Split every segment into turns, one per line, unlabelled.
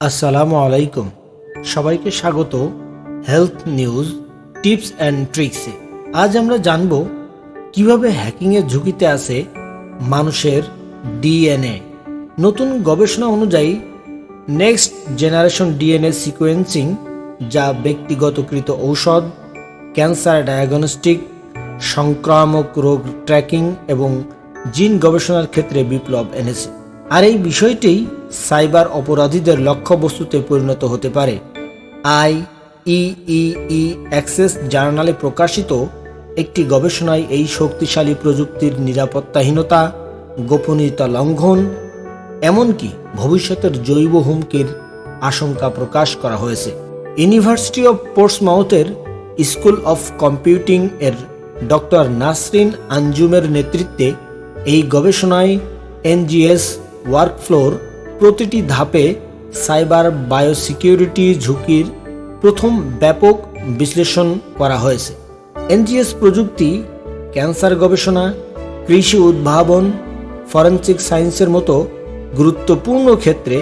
আসসালামু আলাইকুম। সবাইকে স্বাগত হেলথ নিউজ টিপস অ্যান্ড ট্রিক্সে। আজ আমরা জানব কিভাবে হ্যাকিংয়ের ঝুঁকিতে আছে মানুষের ডিএনএ। নতুন গবেষণা অনুযায়ী নেক্সট জেনারেশন ডিএনএ সিকোয়েন্সিং, যা ব্যক্তিগতকৃত ঔষধ, ক্যান্সার ডায়াগনস্টিক, সংক্রামক রোগ ট্র্যাকিং এবং জিন গবেষণার ক্ষেত্রে বিপ্লব এনেছে। আর এই বিষয়টি সাইবার অপরাধীদের লক্ষ্যবস্তুতে পরিণত হতে পারে। IEEE অ্যাক্সেস জার্নালে প্রকাশিত একটি গবেষণায় এই শক্তিশালী প্রযুক্তির নিরাপত্তাহীনতা, গোপনীয়তা লঙ্ঘন, এমনকি ভবিষ্যতের জৈব হুমকির আশঙ্কা প্রকাশ করা হয়েছে। ইউনিভার্সিটি অফ পোর্টসমাউথের স্কুল অফ কম্পিউটিং এর ডক্টর নাসরিন আঞ্জুমের নেতৃত্বে এই গবেষণায় NGS ওয়ার্কফ্লোর প্রতিটি ধাপে সাইবার বায়োসিকিউরিটি ঝুঁকির প্রথম ব্যাপক বিশ্লেষণ করা হয়েছে। NGS প্রযুক্তি ক্যান্সার গবেষণা, কৃষি উদ্ভাবন, ফরেনসিক সায়েন্সের মতো গুরুত্বপূর্ণ ক্ষেত্রে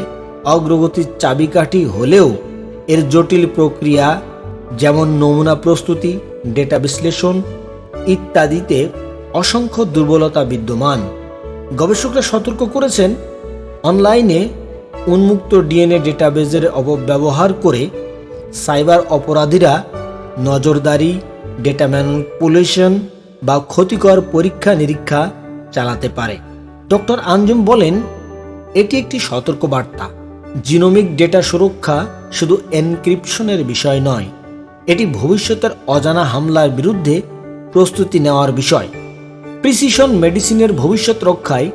অগ্রগতির চাবিকাঠি হলেও এর জটিল প্রক্রিয়া, যেমন নমুনা প্রস্তুতি, ডেটা বিশ্লেষণ ইত্যাদিতে অসংখ্য দুর্বলতা বিদ্যমান। গবেষকরা সতর্ক করেছেন, অনলাইনে উন্মুক্ত ডিএনএ ডেটাবেজের অপব্যবহার করে সাইবার অপরাধীরা নজরদারি, ডেটা ম্যানিপুলেশন বা ক্ষতিকর পরীক্ষা নিরীক্ষা চালাতে পারে। ডক্টর আঞ্জুম বলেন, এটি একটি সতর্কবার্তা। জিনোমিক ডেটা সুরক্ষা শুধু এনক্রিপশনের বিষয় নয়, এটি ভবিষ্যতের অজানা হামলার বিরুদ্ধে প্রস্তুতি নেওয়ার বিষয়। প্রিসিশন মেডিসিনের ভবিষ্যৎ রক্ষায়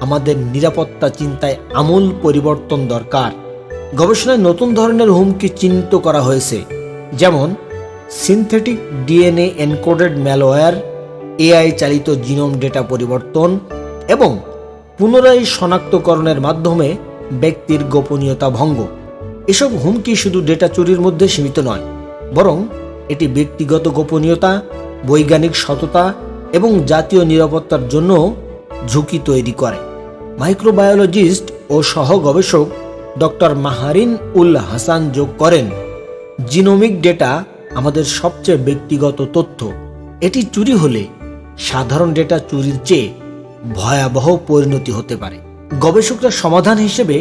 আমাদের নিরাপত্তা চিন্তায় আমূল পরিবর্তন দরকার। গবেষণায় নতুন ধরনের হুমকি চিহ্নিত করা হয়েছে, যেমন synthetic DNA encoded malware, AI চালিত জিনোম ডেটা পরিবর্তন এবং পুনরায় শনাক্তকরণের মাধ্যমে ব্যক্তির গোপনীয়তা ভঙ্গ। এসব হুমকি শুধু ডেটা চুরির মধ্যে সীমিত নয়, বরং এটি ব্যক্তিগত গোপনীয়তা, বৈজ্ঞানিক সততা এবং জাতীয় নিরাপত্তার জন্য ঝুঁকি তৈরি করে। মাইক্রোবায়োলজিস্ট ও সহ গবেষক ডক্টর মাহারিন উল হাসান যোগ করেন, জিনোমিক ডেটা আমাদের সবচেয়ে ব্যক্তিগত তথ্য। এটি চুরি হলে সাধারণ ডেটা চুরির চেয়ে ভয়াবহ পরিণতি হতে পারে। গবেষকরা সমাধান হিসেবে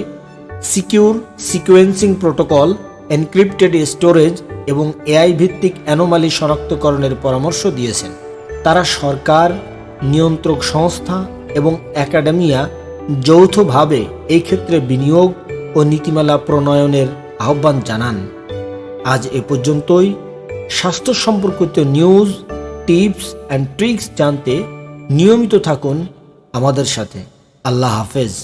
secure sequencing protocol, encrypted storage এবং AI ভিত্তিক অ্যানোমালি শনাক্তকরণের পরামর্শ দিয়েছেন। তারা সরকার, নিয়ন্ত্রক সংস্থা এবং একাডেমিয়া যৌথভাবে এই ক্ষেত্রে বিনিয়োগ ও নীতিমালা প্রণয়নের আহ্বান জানান। আজ এ পর্যন্তই। স্বাস্থ্য সম্পর্কিত নিউজ, টিপস অ্যান্ড ট্রিক্স জানতে নিয়মিত থাকুন আমাদের সাথে। আল্লাহ হাফেজ।